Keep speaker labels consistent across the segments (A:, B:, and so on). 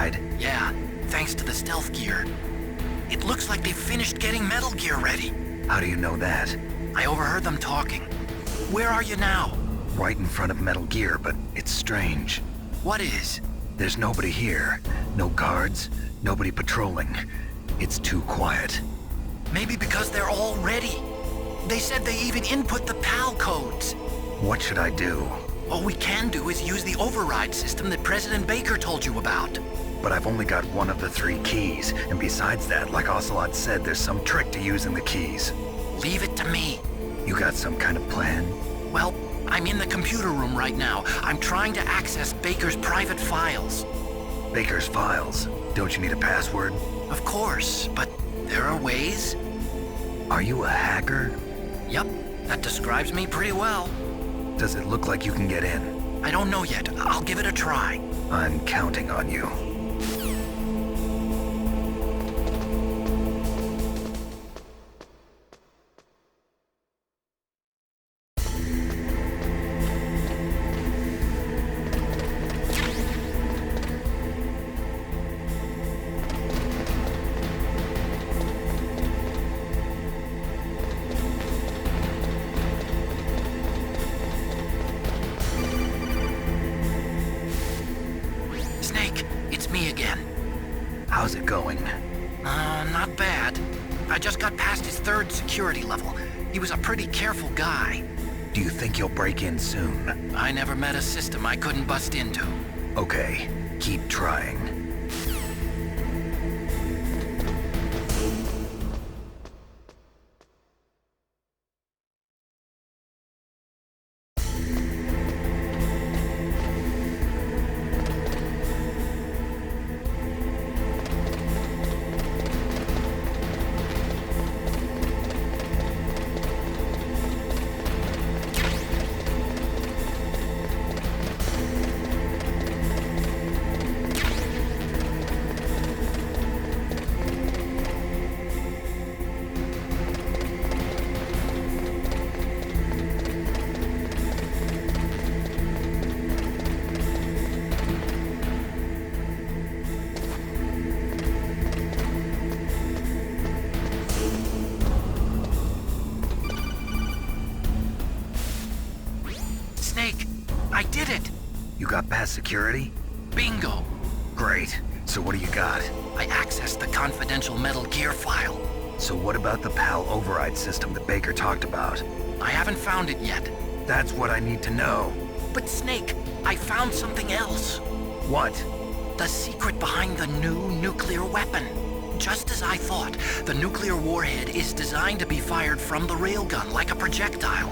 A: inside?
B: Yeah, thanks to the stealth gear. It looks like they've finished getting Metal Gear ready.
A: How do you know that?
B: I overheard them talking. Where are you now?
A: Right in front of Metal Gear, but it's strange.
B: What is?
A: There's nobody here. No guards, nobody patrolling. It's too quiet.
B: Maybe because they're all ready. They said they even input the PAL codes.
A: What should I do?
B: All we can do is use the override system that President Baker told you about.
A: But I've only got one of the 3 keys, and besides that, like Ocelot said, there's some trick to using the keys.
B: Leave it to me.
A: You got some kind of plan?
B: Well, I'm in the computer room right now. I'm trying to access Baker's private files.
A: Baker's files? Don't you need a password?
B: Of course, but there are ways.
A: Are you a hacker?
B: Yep, that describes me pretty well.
A: Does it look like you can get in?
B: I don't know yet. I'll give it a try.
A: I'm counting on you.
B: Snake, it's me again.
A: How's it going?
B: Not bad. I just got past his 3rd security level. He was a pretty careful guy.
A: Do you think you'll break in soon?
B: I never met a system I couldn't bust into.
A: Okay, keep trying.
B: Snake, I did it!
A: You got past security?
B: Bingo!
A: Great. So what do you got?
B: I accessed the confidential Metal Gear file.
A: So what about the PAL override system that Baker talked about?
B: I haven't found it yet.
A: That's what I need to know.
B: But Snake, I found something else.
A: What?
B: The secret behind the new nuclear weapon. Just as I thought, the nuclear warhead is designed to be fired from the railgun like a projectile.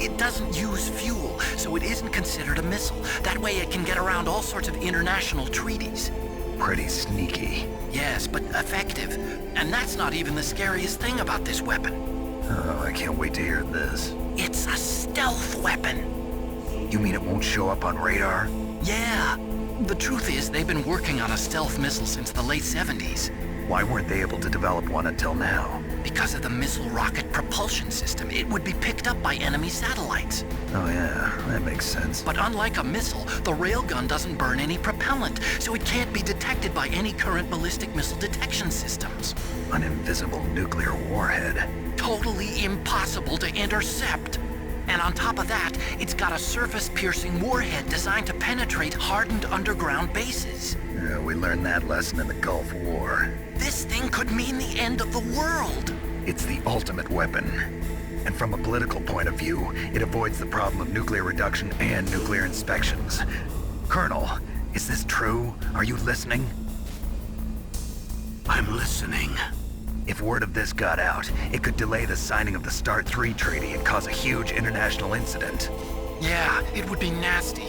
B: It doesn't use fuel, so it isn't considered a missile. That way it can get around all sorts of international treaties.
A: Pretty sneaky.
B: Yes, but effective. And that's not even the scariest thing about this weapon.
A: Oh, I can't wait to hear this.
B: It's a stealth weapon.
A: You mean it won't show up on radar?
B: Yeah. The truth is, they've been working on a stealth missile since the late 70s.
A: Why weren't they able to develop one until now?
B: Because of the missile rocket propulsion system, it would be picked up by enemy satellites.
A: Oh yeah, that makes sense.
B: But unlike a missile, the railgun doesn't burn any propellant, so it can't be detected by any current ballistic missile detection systems.
A: An invisible nuclear warhead.
B: Totally impossible to intercept. And on top of that, it's got a surface-piercing warhead designed to penetrate hardened underground bases.
A: Yeah, we learned that lesson in the Gulf War.
B: This thing could mean the end of the world.
A: It's the ultimate weapon. And from a political point of view, it avoids the problem of nuclear reduction and nuclear inspections. Colonel, is this true? Are you listening?
C: I'm listening.
A: If word of this got out, it could delay the signing of the START 3 treaty and cause a huge international incident.
B: Yeah, it would be nasty.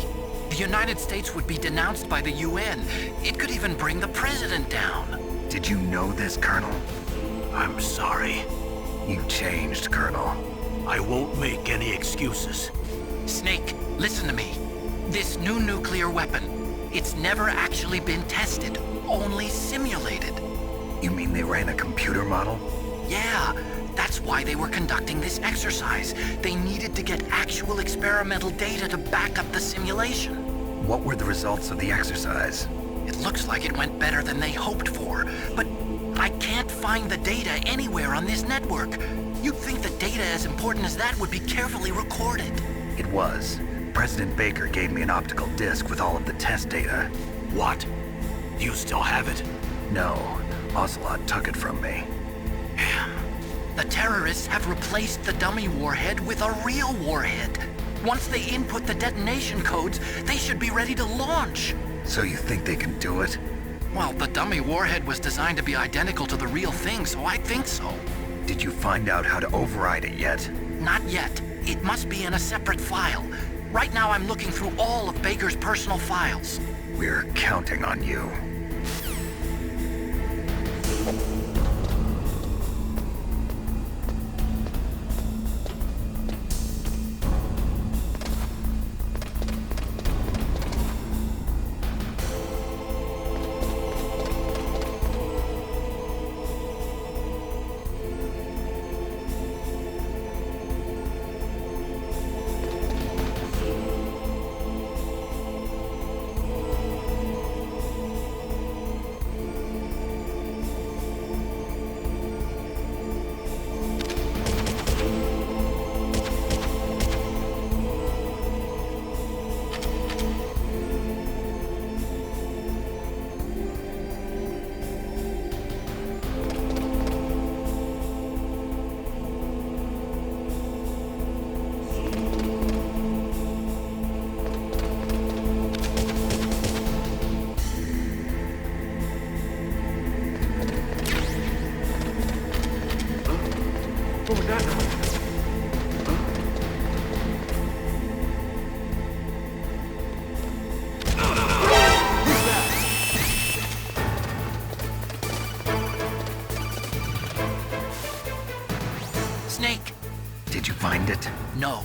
B: The United States would be denounced by the UN. It could even bring the president down.
A: Did you know this, Colonel?
C: I'm sorry.
A: You've changed, Colonel.
C: I won't make any excuses.
B: Snake, listen to me. This new nuclear weapon, it's never actually been tested, only simulated.
A: You mean they ran a computer model?
B: Yeah, that's why they were conducting this exercise. They needed to get actual experimental data to back up the simulation.
A: What were the results of the exercise?
B: It It looks like it went better than they hoped for, but I can't find the data anywhere on this network. You'd think the data as important as that would be carefully recorded.
A: It was. President Baker gave me an optical disc with all of the test data.
C: What? You still have it?
A: No, Ocelot took it from me.
B: The terrorists have replaced the dummy warhead with a real warhead. Once they input the detonation codes, they should be ready to launch.
A: So you think they can do it?
B: Well, the dummy warhead was designed to be identical to the real thing, so I think so.
A: Did you find out how to override it yet?
B: Not yet. It must be in a separate file. Right now I'm looking through all of Baker's personal files.
A: We're counting on you.
D: What was that noise?
B: Snake!
A: Did you find it?
B: No,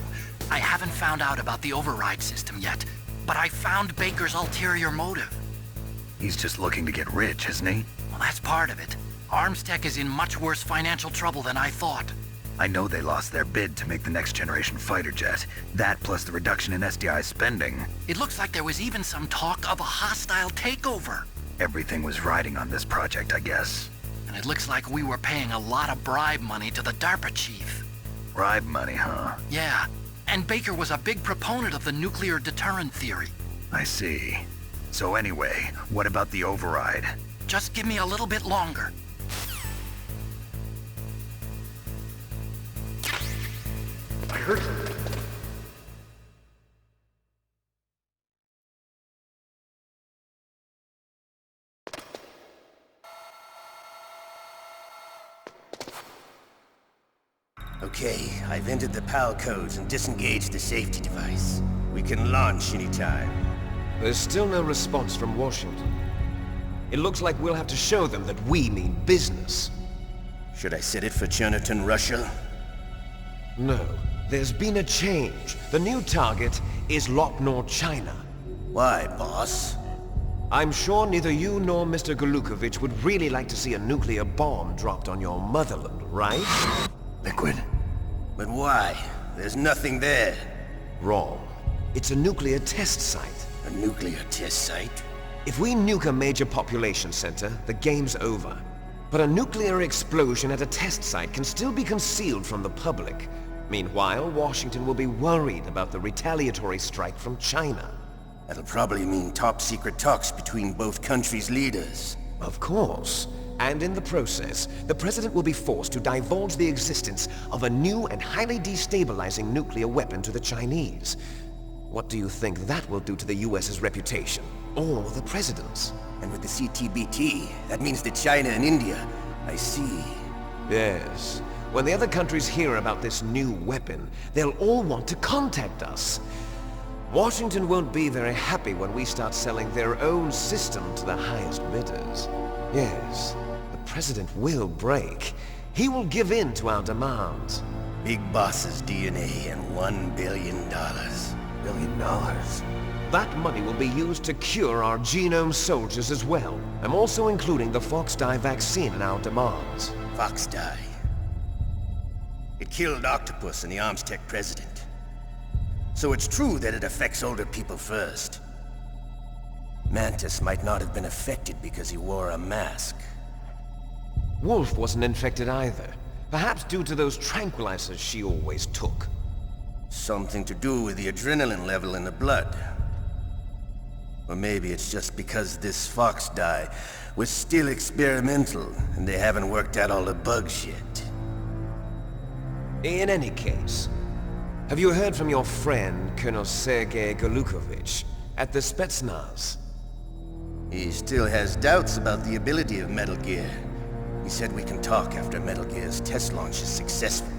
B: I haven't found out about the override system yet, but I found Baker's ulterior motive.
A: He's just looking to get rich, isn't he?
B: Well, that's part of it. Armstech is in much worse financial trouble than I thought.
A: I know they lost their bid to make the next generation fighter jet. That plus the reduction in SDI spending.
B: It looks like there was even some talk of a hostile takeover.
A: Everything was riding on this project, I guess.
B: And it looks like we were paying a lot of bribe money to the DARPA chief.
A: Bribe money, huh?
B: Yeah, and Baker was a big proponent of the nuclear deterrent theory.
A: I see. So anyway, what about the override?
B: Just give me a little bit longer.
D: I heard something.
E: Okay, I've entered the PAL codes and disengaged the safety device. We can launch anytime.
F: There's still no response from Washington. It looks like we'll have to show them that we mean business.
E: Should I set it for Cherniton, Russia?
F: No, there's been a change. The new target is Lop Nor China.
E: Why, boss?
F: I'm sure neither you nor Mr. Golukovich would really like to see a nuclear bomb dropped on your motherland, right?
A: Liquid?
E: But why? There's nothing there.
F: Wrong. It's a nuclear test site.
E: A nuclear test site?
F: If we nuke a major population center, the game's over. But a nuclear explosion at a test site can still be concealed from the public. Meanwhile, Washington will be worried about the retaliatory strike from China.
E: That'll probably mean top-secret talks between both countries' leaders.
F: Of course. And in the process, the President will be forced to divulge the existence of a new and highly destabilizing nuclear weapon to the Chinese. What do you think that will do to the US's reputation? Or the President's?
E: And with the CTBT, that means that China and India. I see.
F: Yes. When the other countries hear about this new weapon, they'll all want to contact us. Washington won't be very happy when we start selling their own system to the highest bidders. Yes, the President will break. He will give in to our demands.
E: Big Boss's DNA and $1 billion.
F: $1 billion? That money will be used to cure our genome soldiers as well. I'm also including the Fox-Die vaccine in our demands.
E: Fox-Die. It killed Octopus and the Armstech president. So it's true that it affects older people first. Mantis might not have been affected because he wore a mask.
F: Wolf wasn't infected either. Perhaps due to those tranquilizers she always took.
E: Something to do with the adrenaline level in the blood. Or maybe it's just because this fox dye was still experimental and they haven't worked out all the bugs yet.
F: In any case, have you heard from your friend, Colonel Sergei Golukovich, at the Spetsnaz?
E: He still has doubts about the ability of Metal Gear. He said we can talk after Metal Gear's test launch is successful.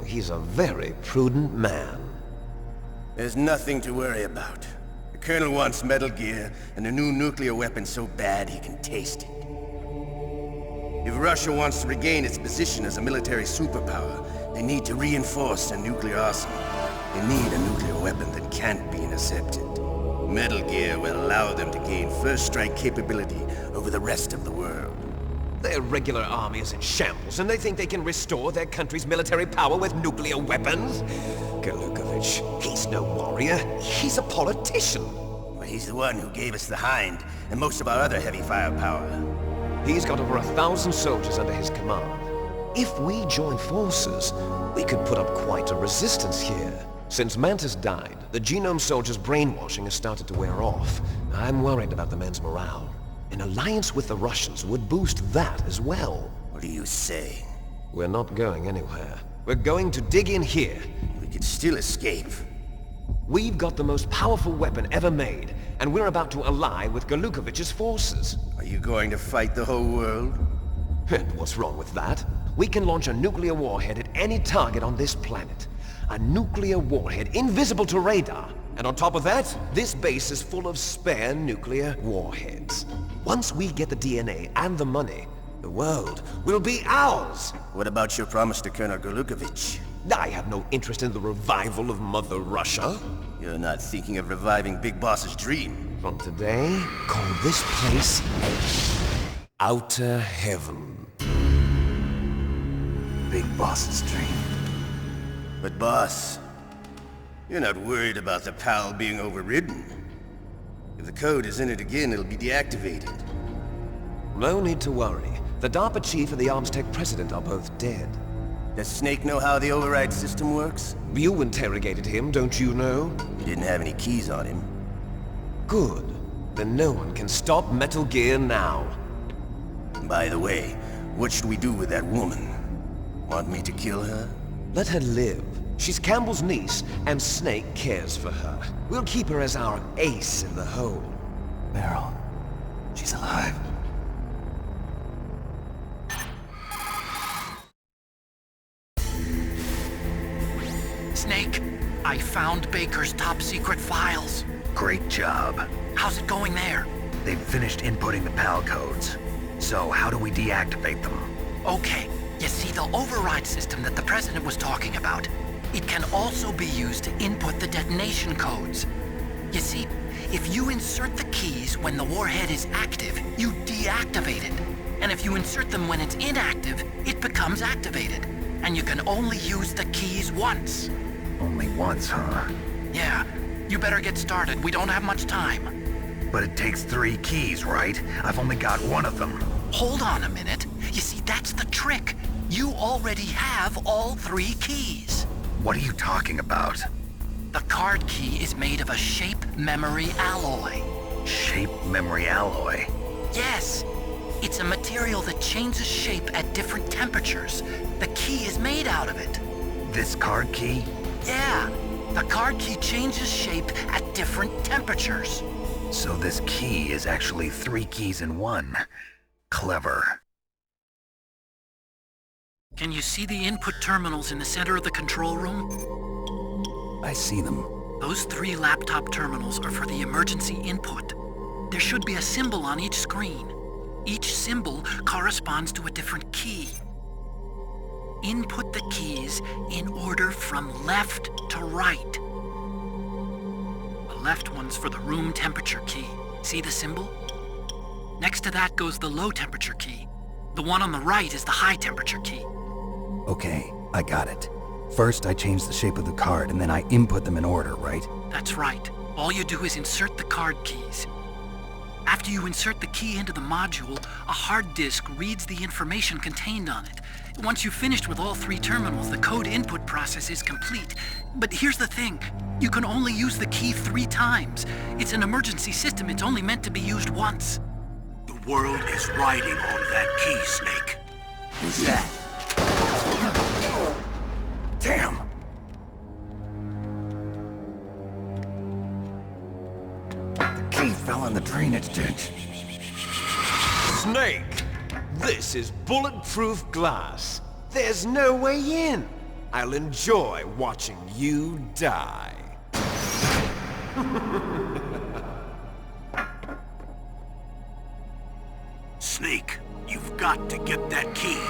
F: He's a very prudent man.
E: There's nothing to worry about. The Colonel wants Metal Gear and a new nuclear weapon so bad he can taste it. If Russia wants to regain its position as a military superpower, they need to reinforce their nuclear arsenal. They need a nuclear weapon that can't be intercepted. Metal Gear will allow them to gain first strike capability over the rest of the world.
F: Their regular army is in shambles, and they think they can restore their country's military power with nuclear weapons? Golukovich, he's no warrior. He's a politician.
E: Well, he's the one who gave us the Hind and most of our other heavy firepower.
F: He's got over 1,000 soldiers under his command. If we join forces, we could put up quite a resistance here. Since Mantis died, the Genome Soldiers' brainwashing has started to wear off. I'm worried about the men's morale. An alliance with the Russians would boost that as well.
E: What do you say?
F: We're not going anywhere. We're going to dig in here.
E: We could still escape.
F: We've got the most powerful weapon ever made, and we're about to ally with Golukovich's forces.
E: Are you going to fight the whole world?
F: And what's wrong with that? We can launch a nuclear warhead at any target on this planet. A nuclear warhead invisible to radar. And on top of that, this base is full of spare nuclear warheads. Once we get the DNA and the money, the world will be ours!
E: What about your promise to Colonel Golukovich?
F: I have no interest in the revival of Mother Russia.
E: You're not thinking of reviving Big Boss's dream.
F: From today, call this place Outer Heaven.
A: Big Boss's dream.
E: But boss, you're not worried about the PAL being overridden. If the code is in it again, it'll be deactivated.
F: No need to worry. The DARPA chief and the Armstech president are both dead.
E: Does Snake know how the override system works?
F: You interrogated him, don't you know?
E: He didn't have any keys on him.
F: Good. Then no one can stop Metal Gear now.
E: By the way, what should we do with that woman? Want me to kill her?
F: Let her live. She's Campbell's niece, and Snake cares for her. We'll keep her as our ace in the hole.
A: Meryl, she's alive.
B: Snake, I found Baker's top-secret files.
A: Great job.
B: How's it going there?
A: They've finished inputting the PAL codes. So how do we deactivate them?
B: Okay, you see the override system that the President was talking about? It can also be used to input the detonation codes. You see, if you insert the keys when the warhead is active, you deactivate it. And if you insert them when it's inactive, it becomes activated. And you can only use the keys once.
A: Only once, huh?
B: Yeah, you better get started. We don't have much time.
A: But it takes 3 keys, right? I've only got 1 of them.
B: Hold on a minute. You see, that's the trick. You already have all 3 keys.
A: What are you talking about?
B: The card key is made of a shape memory alloy.
A: Shape memory alloy?
B: Yes. It's a material that changes shape at different temperatures. The key is made out of it.
A: This card key?
B: Yeah. The card key changes shape at different temperatures.
A: So this key is actually 3 keys in 1. Clever.
B: Can you see the input terminals in the center of the control room?
A: I see them.
B: Those 3 laptop terminals are for the emergency input. There should be a symbol on each screen. Each symbol corresponds to a different key. Input the keys in order from left to right. The left one's for the room temperature key. See the symbol? Next to that goes the low temperature key. The one on the right is the high temperature key.
G: Okay, I got it. First, I change the shape of the card, and then I input them in order, right?
B: That's right. All you do is insert the card keys. After you insert the key into the module, a hard disk reads the information contained on it. Once you've finished with all 3 terminals, the code input process is complete. But here's the thing. You can only use the key 3 times. It's an emergency system. It's only meant to be used once.
C: The world is riding on that key, Snake.
E: Who's that?
A: Damn! The key fell in the drainage ditch.
F: Snake! This is bulletproof glass. There's no way in. I'll enjoy watching you die.
C: Snake, you've got to get that key.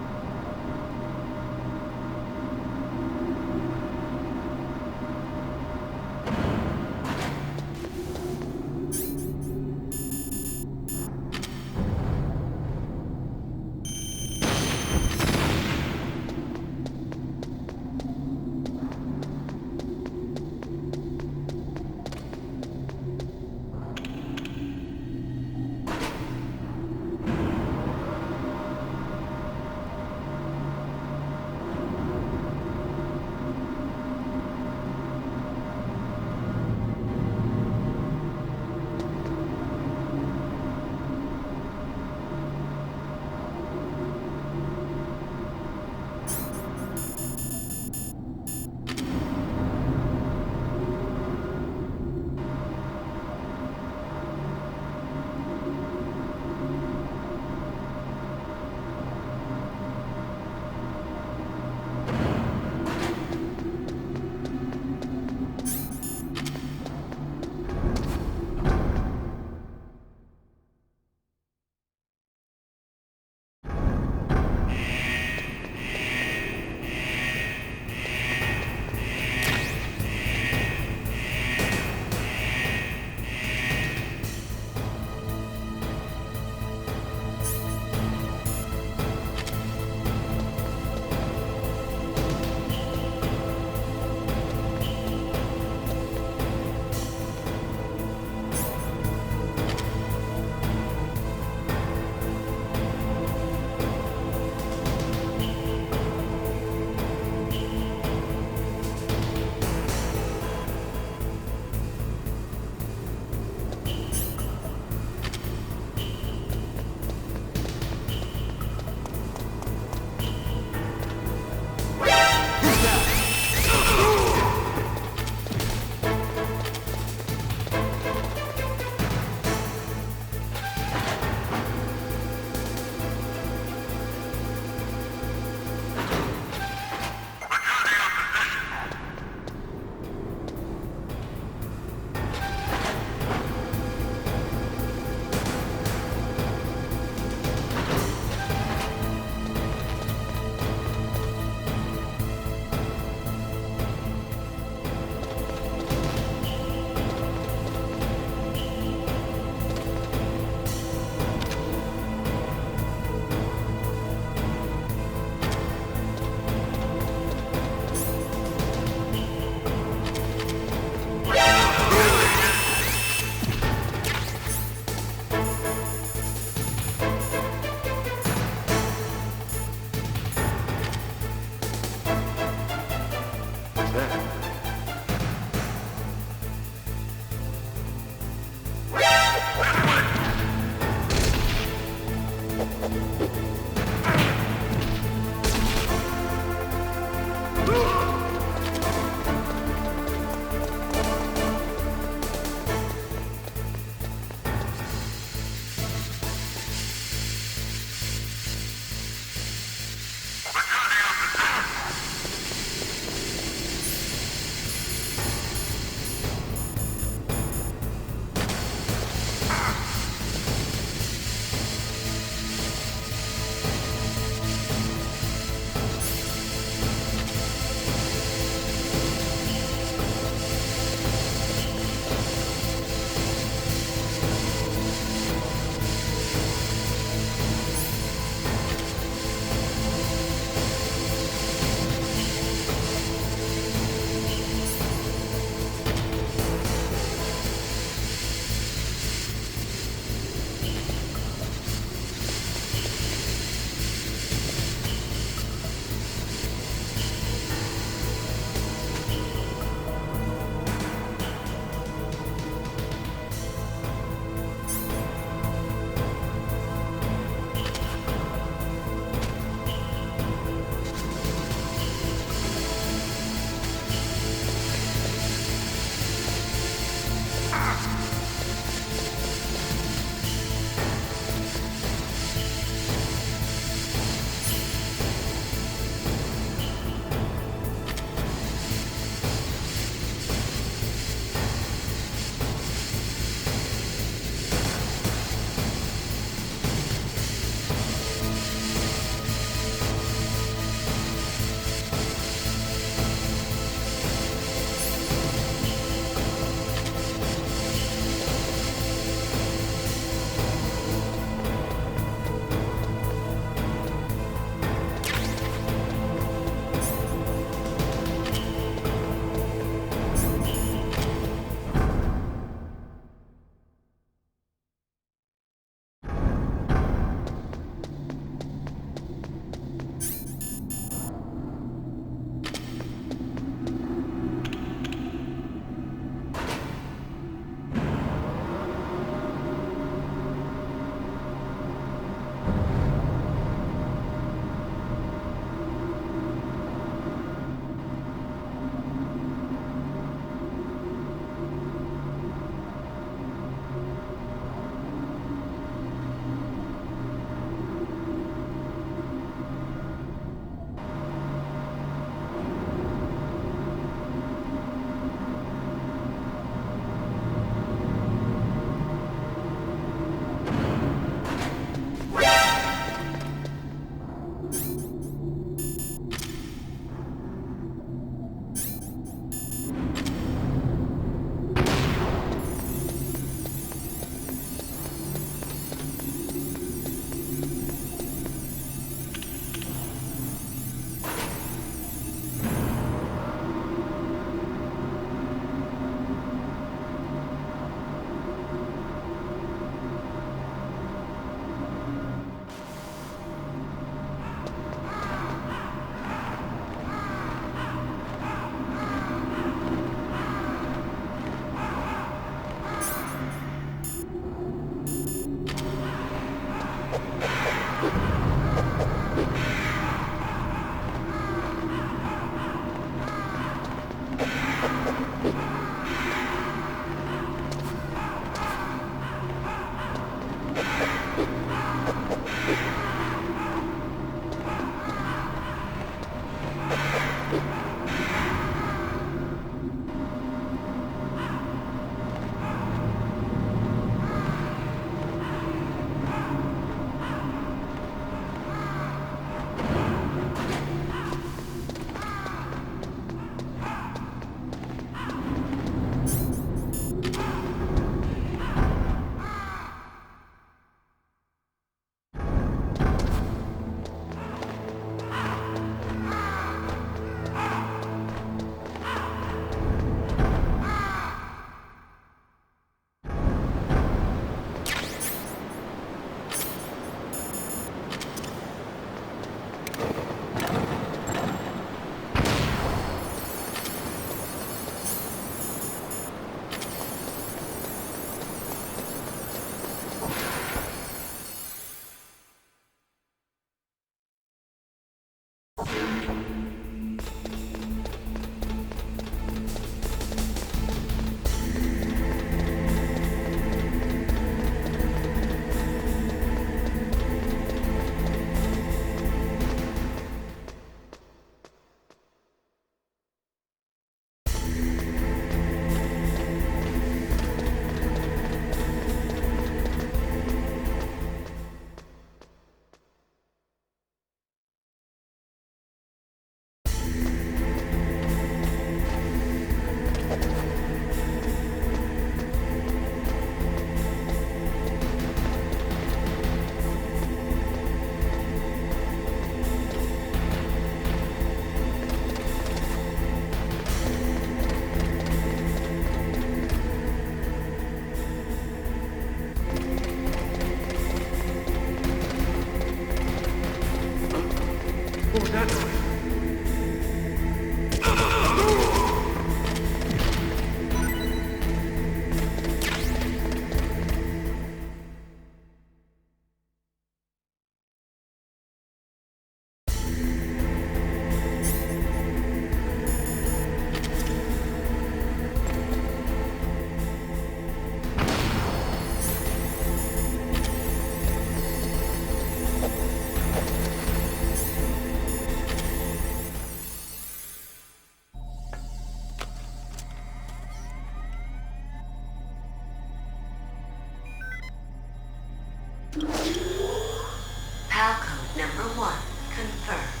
G: PAL code number 1 confirmed.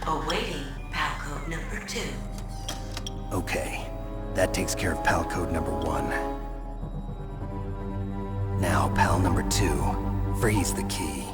G: Awaiting PAL code number 2.
A: Okay, that takes care of PAL code number 1. Now, PAL number 2, freeze the key.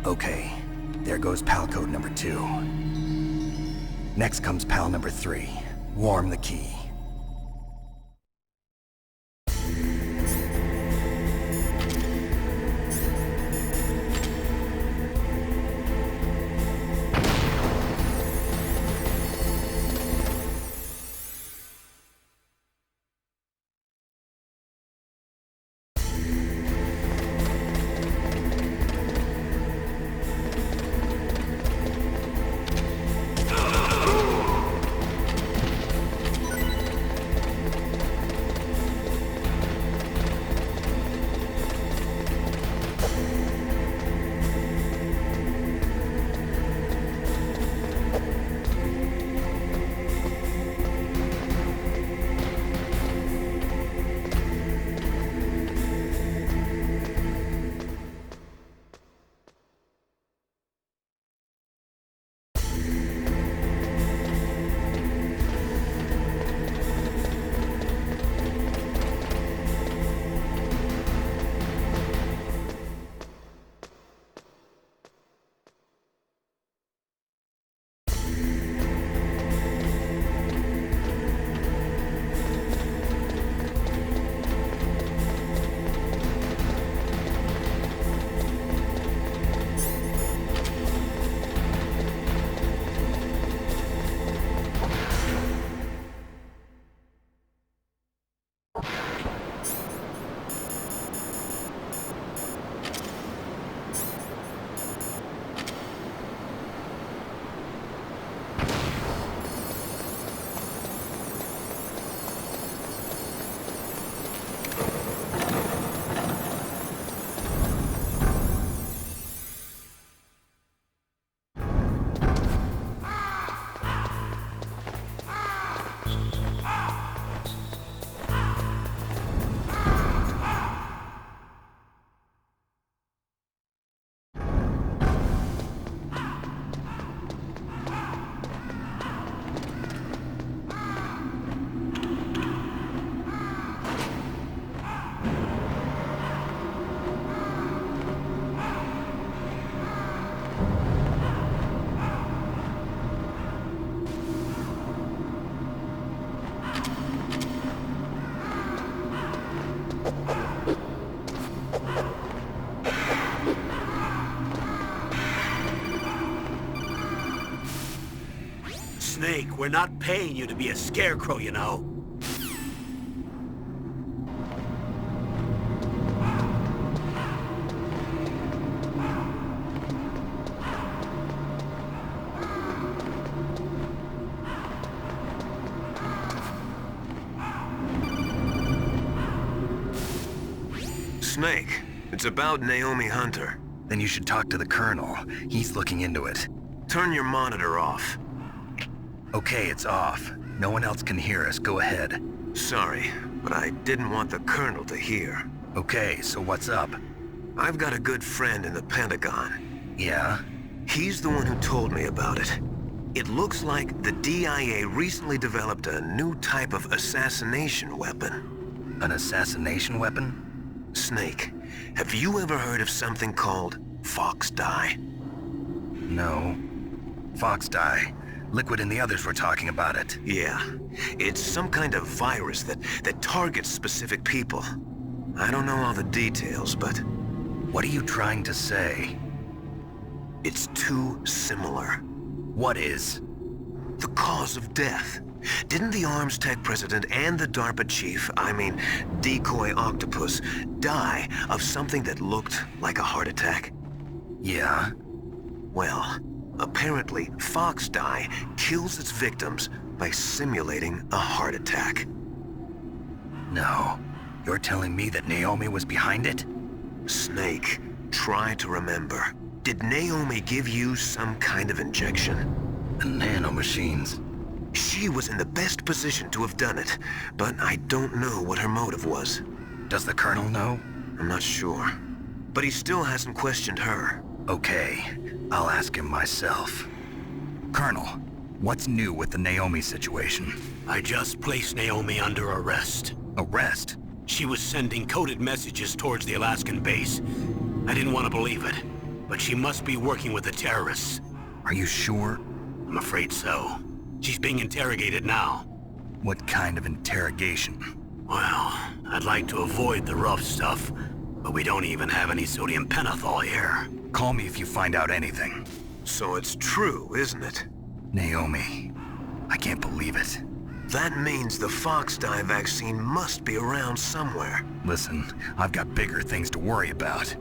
A: Okay, there goes PAL code number 2. Next comes PAL number 3. Warm the key.
C: Snake, we're not paying you to be a scarecrow, you know.
F: Snake, it's about Naomi Hunter.
A: Then you should talk to the Colonel. He's looking into it.
F: Turn your monitor off.
A: Okay, it's off. No one else can hear us. Go ahead.
F: Sorry, but I didn't want the Colonel to hear.
A: Okay, so what's up?
F: I've got a good friend in the Pentagon.
A: Yeah?
F: He's the one who told me about it. It looks like the DIA recently developed a new type of assassination weapon.
A: An assassination weapon?
F: Snake, have you ever heard of something called Fox Dye?
A: No. Fox Dye. Liquid and the others were talking about it.
F: Yeah. It's some kind of virus that targets specific people. I don't know all the details, but...
A: What are you trying to say?
F: It's too similar.
A: What is?
F: The cause of death. Didn't the Arms Tech president and the DARPA chief, Decoy Octopus, die of something that looked like a heart attack?
A: Yeah?
F: Well, apparently Fox Dye kills its victims by simulating a heart attack.
A: No. You're telling me that Naomi was behind it?
F: Snake, try to remember. Did Naomi give you some kind of injection?
A: The nanomachines.
F: She was in the best position to have done it, but I don't know what her motive was.
A: Does the Colonel know?
F: I'm not sure. But he still hasn't questioned her.
A: Okay, I'll ask him myself. Colonel, what's new with the Naomi situation?
C: I just placed Naomi under arrest.
A: Arrest?
C: She was sending coded messages towards the Alaskan base. I didn't want to believe it. but she must be working with the terrorists.
A: Are you sure?
C: I'm afraid so. She's being interrogated now.
A: What kind of interrogation?
C: Well, I'd like to avoid the rough stuff, but we don't even have any sodium pentothal here.
A: Call me if you find out anything.
F: So it's true, isn't it?
A: Naomi, I can't believe it.
F: That means the Fox dye vaccine must be around somewhere.
A: Listen, I've got bigger things to worry about.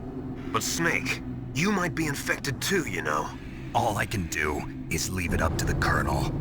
F: But Snake, you might be infected too, you know.
A: All I can do is leave it up to the Colonel.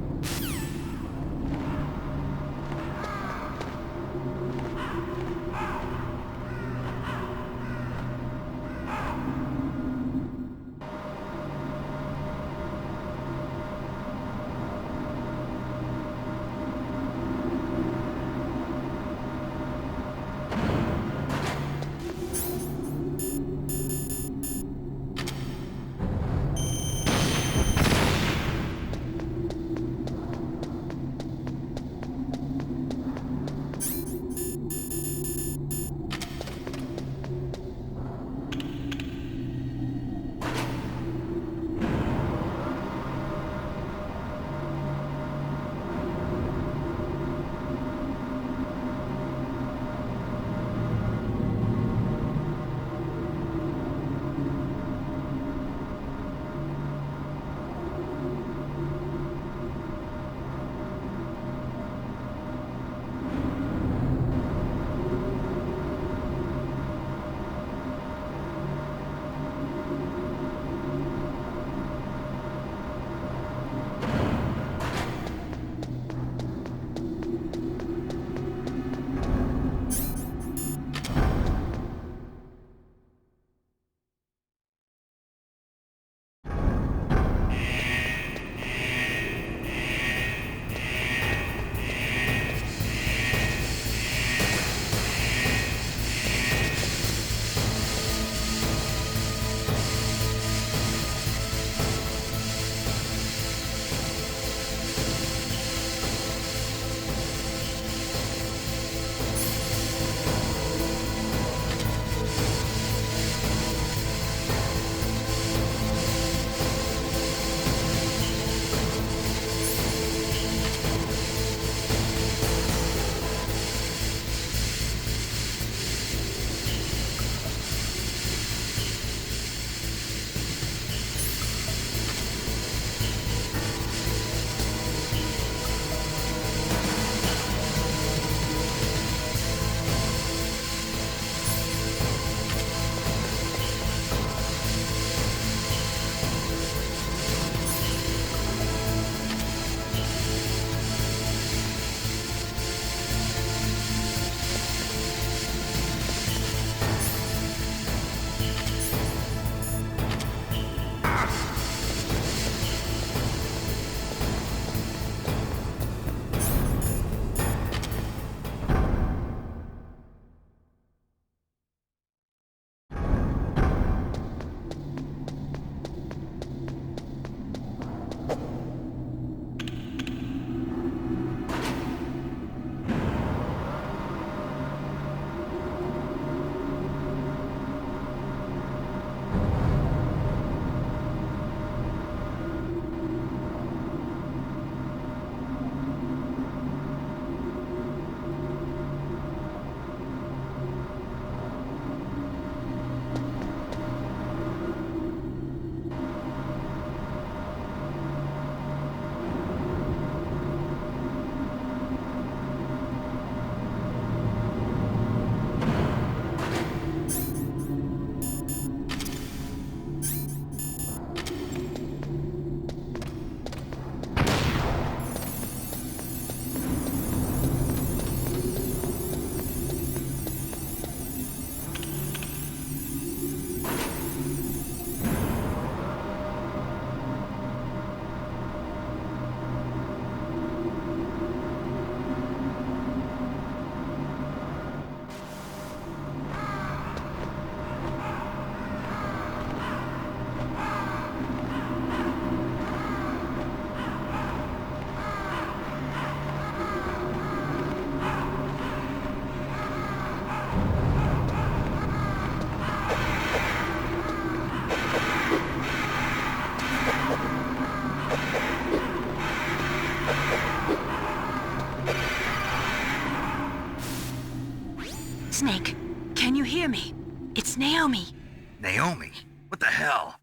A: hell?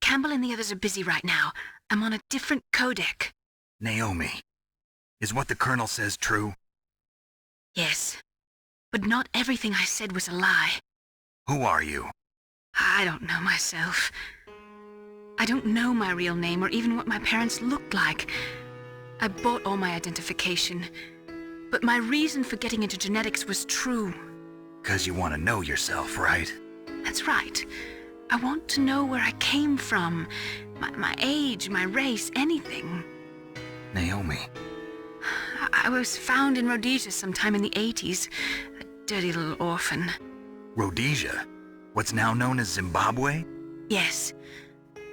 H: Campbell and the others are busy right now. I'm on a different codec.
A: Naomi, is what the Colonel says true?
H: Yes. But not everything I said was a lie.
A: Who are you?
H: I don't know myself. I don't know my real name or even what my parents looked like. I bought all my identification. But my reason for getting into genetics was true.
A: 'Cause you want to know yourself, right?
H: That's right. I want to know where I came from. My age, my race, anything.
A: Naomi.
H: I was found in Rhodesia sometime in the 80s. A dirty little orphan.
A: Rhodesia? What's now known as Zimbabwe?
H: Yes.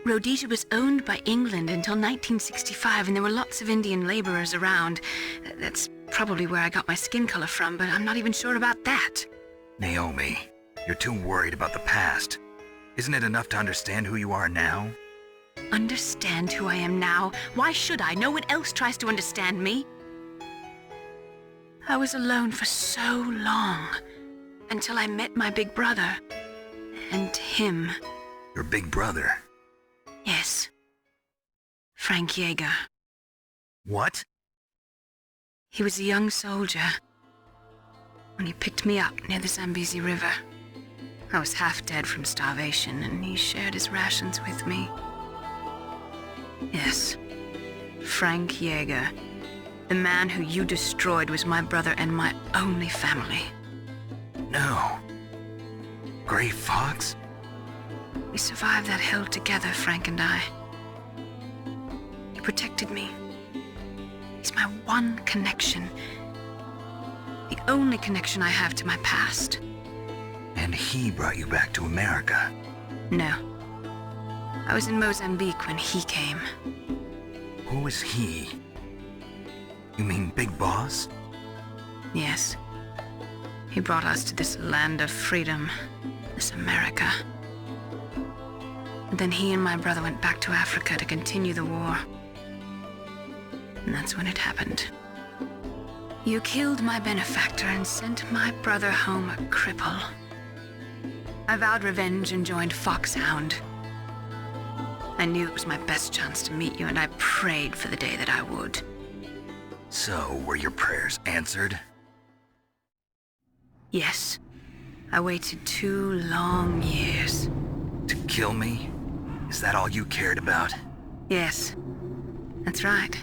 H: Rhodesia was owned by England until 1965, and there were lots of Indian laborers around. That's probably where I got my skin color from, but I'm not even sure about that.
A: Naomi, you're too worried about the past. Isn't it enough to understand who you are now?
H: Understand who I am now? Why should I? No one else tries to understand me. I was alone for so long, until I met my big brother. And him.
A: Your big brother?
H: Yes. Frank Yeager.
A: What?
H: He was a young soldier when he picked me up near the Zambezi River. I was half dead from starvation, and he shared his rations with me. Yes, Frank Yeager. The man who you destroyed was my brother and my only family.
A: No. Gray Fox?
H: We survived that hell together, Frank and I. He protected me. He's my one connection. The only connection I have to my past.
A: And he brought you back to America?
H: No. I was in Mozambique when he came.
A: Who is he? You mean Big Boss?
H: Yes. He brought us to this land of freedom, this America. And then he and my brother went back to Africa to continue the war. And that's when it happened. You killed my benefactor and sent my brother home a cripple. I vowed revenge and joined Foxhound. I knew it was my best chance to meet you, and I prayed for the day that I would.
A: So, were your prayers answered?
H: Yes. I waited 2 long years.
A: To kill me? Is that all you cared about?
H: Yes. That's right.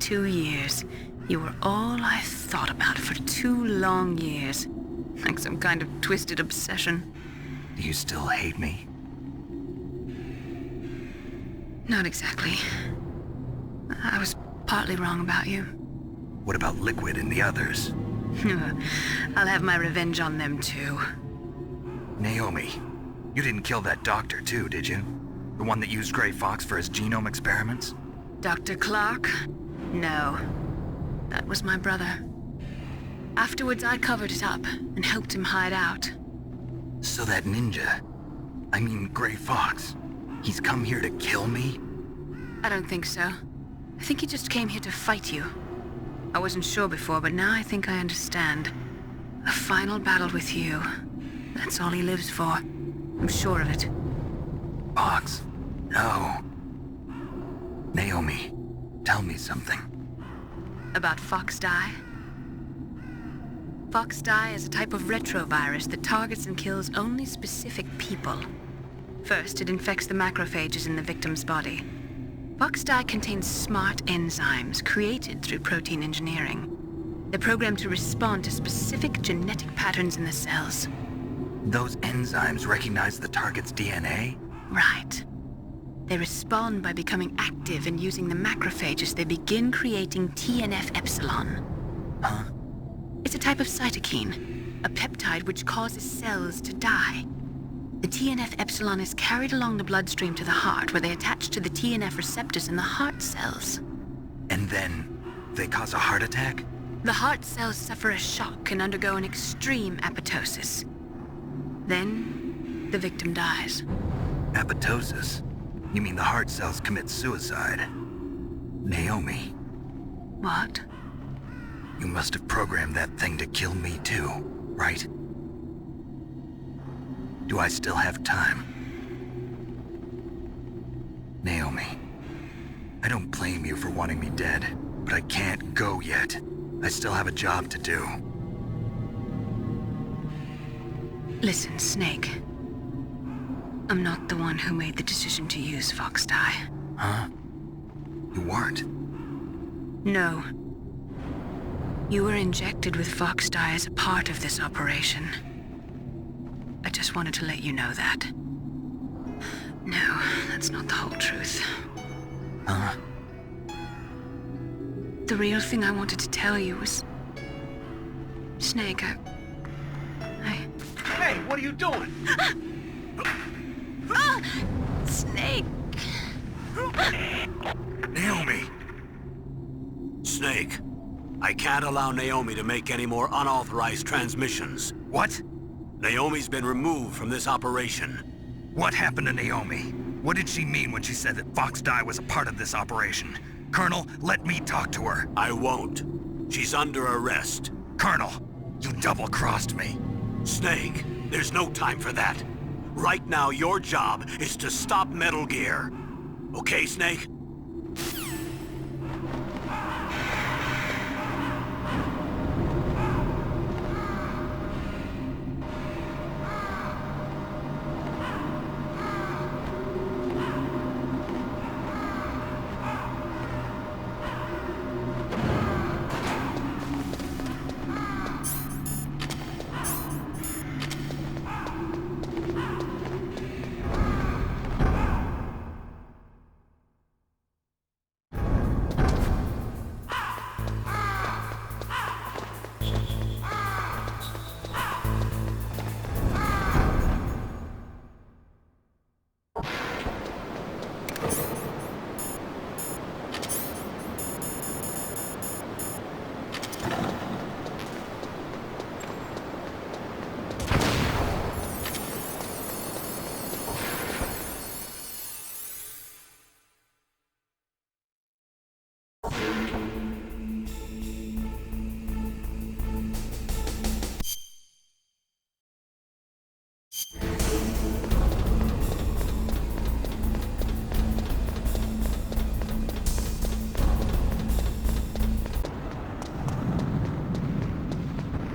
H: 2 years. You were all I thought about for 2 long years. Like some kind of twisted obsession.
A: Do you still hate me?
H: Not exactly. I was partly wrong about you.
A: What about Liquid and the others?
H: I'll have my revenge on them too.
A: Naomi, you didn't kill that doctor too, did you? The one that used Gray Fox for his genome experiments?
H: Dr. Clark? No. That was my brother. Afterwards, I covered it up and helped him hide out.
A: So that ninja, I mean Gray Fox, he's come here to kill me?
H: I don't think so. I think he just came here to fight you. I wasn't sure before, but now I think I understand. A final battle with you. That's all he lives for. I'm sure of it.
A: Fox? No. Naomi, tell me something.
H: About FoxDie? FoxDie is a type of retrovirus that targets and kills only specific people. First, it infects the macrophages in the victim's body. FoxDie contains smart enzymes created through protein engineering. They're programmed to respond to specific genetic patterns in the cells.
A: Those enzymes recognize the target's DNA?
H: Right. They respond by becoming active and using the macrophages. They begin creating TNF-epsilon.
A: Huh?
H: It's a type of cytokine, a peptide which causes cells to die. The TNF-epsilon is carried along the bloodstream to the heart, where they attach to the TNF receptors in the heart cells.
A: And then they cause a heart attack?
H: The heart cells suffer a shock and undergo an extreme apoptosis. Then, the victim dies.
A: Apoptosis? You mean the heart cells commit suicide? Naomi.
H: What?
A: You must have programmed that thing to kill me too, right? Do I still have time? Naomi, I don't blame you for wanting me dead, but I can't go yet. I still have a job to do.
H: Listen, Snake. I'm not the one who made the decision to use Fox Dye.
A: Huh? You weren't?
H: No. You were injected with Fox Dye as a part of this operation. I just wanted to let you know that. No, that's not the whole truth.
A: Huh?
H: The real thing I wanted to tell you was... Snake, I...
D: Hey, what are you doing?
H: Snake!
A: Naomi!
C: Snake, I can't allow Naomi to make any more unauthorized transmissions.
A: What?
C: Naomi's been removed from this operation.
A: What happened to Naomi? What did she mean when she said that Fox Dye was a part of this operation? Colonel, let me talk to her.
C: I won't. She's under arrest.
A: Colonel, you double-crossed me.
C: Snake, there's no time for that. Right now, your job is to stop Metal Gear. Okay, Snake?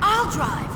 G: I'll drive.